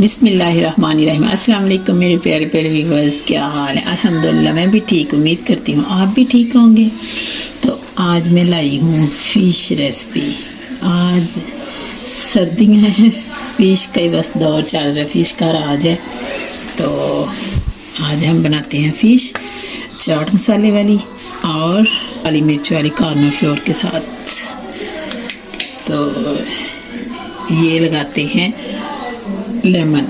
बिस्मिल्लाहिर्रहमानिर्रहीम। अस्सलाम वालेकुम मेरे प्यारे प्यारे व्यूअर्स, क्या हाल है? अल्हम्दुलिल्लाह मैं भी ठीक, उम्मीद करती हूँ आप भी ठीक होंगे। तो आज मैं लाई हूँ फ़िश रेसिपी। आज सर्दियाँ हैं, फ़िश का ही बस दौर चल रहा है, फ़िश का राज है। तो आज हम बनाते हैं फ़िश चाट मसाले वाली और काली मिर्च वाली कॉर्नर फ्लोर के साथ। तो ये लगाते हैं लेमन।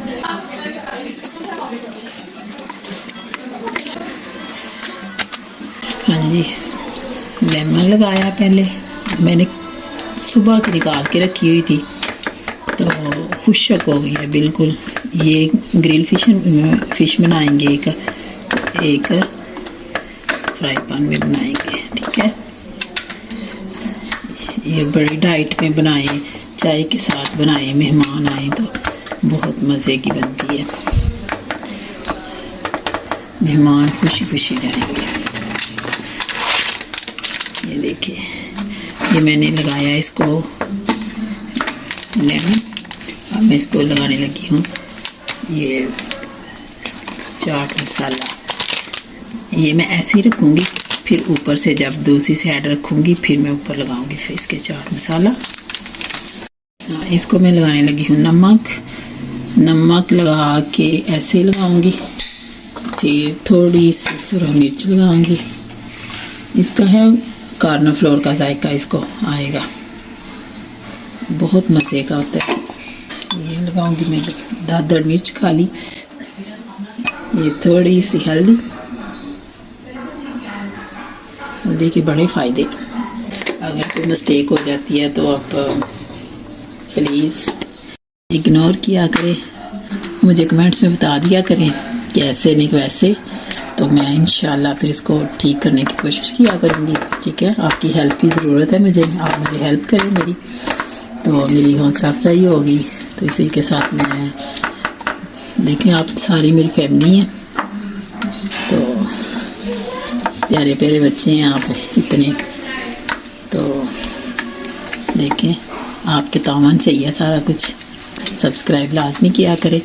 हाँ जी, लेमन लगाया पहले मैंने, सुबह की निकाल के रखी हुई थी तो खुशक हो गई है बिल्कुल। ये ग्रिल फिश बनाएंगे, एक फ्राई पैन में बनाएंगे, ठीक है। ये बड़ी डाइट में बनाएं, चाय के साथ बनाएं, मेहमान आए तो बहुत मज़े की बनती है, मेहमान खुशी खुशी जाएंगे। ये देखिए, ये मैंने लगाया इसको लेमन। अब मैं इसको लगाने लगी हूँ ये चाट मसाला। ये मैं ऐसे ही रखूँगी, फिर ऊपर से जब दूसरी साइड रखूँगी फिर मैं ऊपर लगाऊँगी फिर इसके चाट मसाला। इसको मैं लगाने लगी हूँ नमक लगा के ऐसे लगाऊंगी, फिर थोड़ी सी सुरख मिर्च लगाऊंगी। इसका है कॉर्नर फ्लोर का जायका, इसको आएगा, बहुत मज़े का होता है। ये लगाऊंगी मैं दादर मिर्च काली, ये थोड़ी सी हल्दी के बड़े फ़ायदे। अगर कोई मिस्टेक हो जाती है तो आप प्लीज़ इग्नोर किया करें, मुझे कमेंट्स में बता दिया करें कि ऐसे नहीं वैसे, तो मैं इंशाल्लाह फिर इसको ठीक करने की कोशिश किया करूँगी, ठीक है। आपकी हेल्प की ज़रूरत है मुझे, आप मुझे हेल्प करें मेरी, तो मेरी हौसला अफजाई होगी। तो इसी के साथ मैं, देखें आप सारी मेरी फैमिली है, तो प्यारे प्यारे बच्चे हैं आप इतने, तो देखें आपके तावन चाहिए सारा कुछ। सब्सक्राइब लाजमी किया करें,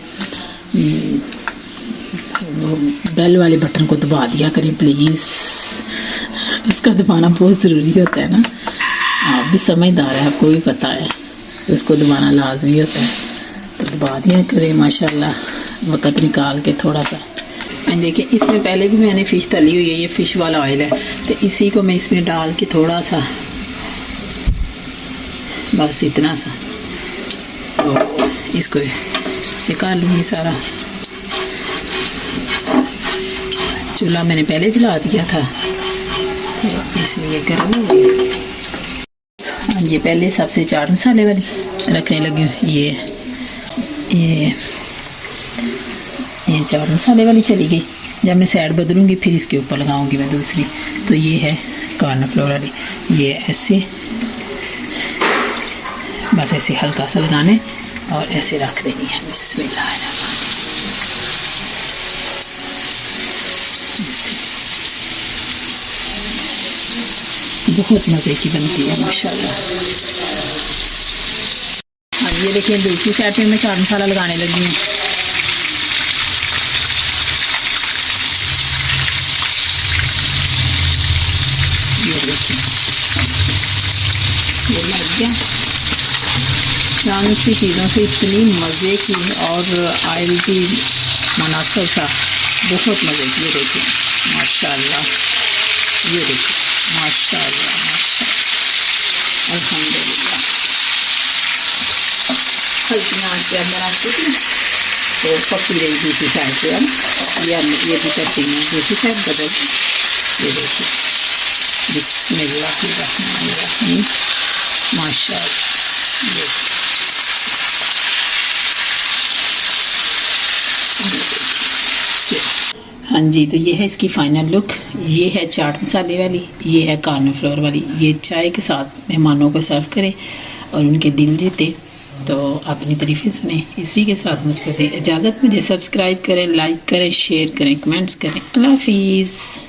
बेल वाले बटन को दबा दिया करें प्लीज़, उसका दबाना बहुत ज़रूरी होता है ना। आप भी समझदार है, आपको भी पता है, उसको दबाना लाजमी होता है, तो दबा दिया करें माशाल्लाह वक़्त निकाल के थोड़ा सा। देखिए इसमें पहले भी मैंने फ़िश तली हुई है, ये फ़िश वाला ऑयल है, तो इसी को मैं इसमें डाल के थोड़ा सा, बस इतना सा, तो इसको निकाल लूँगी सारा। चूल्हा मैंने पहले जला दिया था तो इसलिए गर्म हो गया। हाँ जी, पहले सबसे चाट मसाले वाली रखने लगी हूँ। ये चाट मसाले वाली चली गई, जब मैं साइड बदलूँगी फिर इसके ऊपर लगाऊँगी मैं दूसरी। तो ये है कॉर्नर फ्लोर वाली, ये ऐसे बस ऐसे हल्का सा लगाने और ऐसे रख देनी है। बिस्मिल्लाह, बहुत मज़े की बनती है माशाल्लाह। हाँ ये देखिए, दूसरी साइड में मैं चाट मसाला लगाने लगी हूँ। ये देखिए, ये लग गया। चांद सी चीज़ों से इतनी मज़े की और ऑयल की मुनासिब सा, बहुत मज़े की। ये देखिए माशाल्लाह, ये देखिए माशाल्लाह अल्हम्दुलिल्लाह। हल्की आंच पे अंदर आती थी तो पकी रही दूसरी साइड से। अब ये भी करती हैं दूसरी साइड बदल। ये देखिए बिस्मिल्लाहिर्रहमानिर्रहीम माशाल्लाह। हाँ जी, तो ये है इसकी फ़ाइनल लुक। ये है चाट मसाले वाली, ये है कॉर्नर फ्लोर वाली। ये चाय के साथ मेहमानों को सर्व करें और उनके दिल जीते। तो अपनी तारीफ़ें सुने। इसी के साथ मुझको दें इजाज़त, मुझे सब्सक्राइब करें, लाइक करें, शेयर करें, कमेंट्स करें। अल्लाह हाफिज़।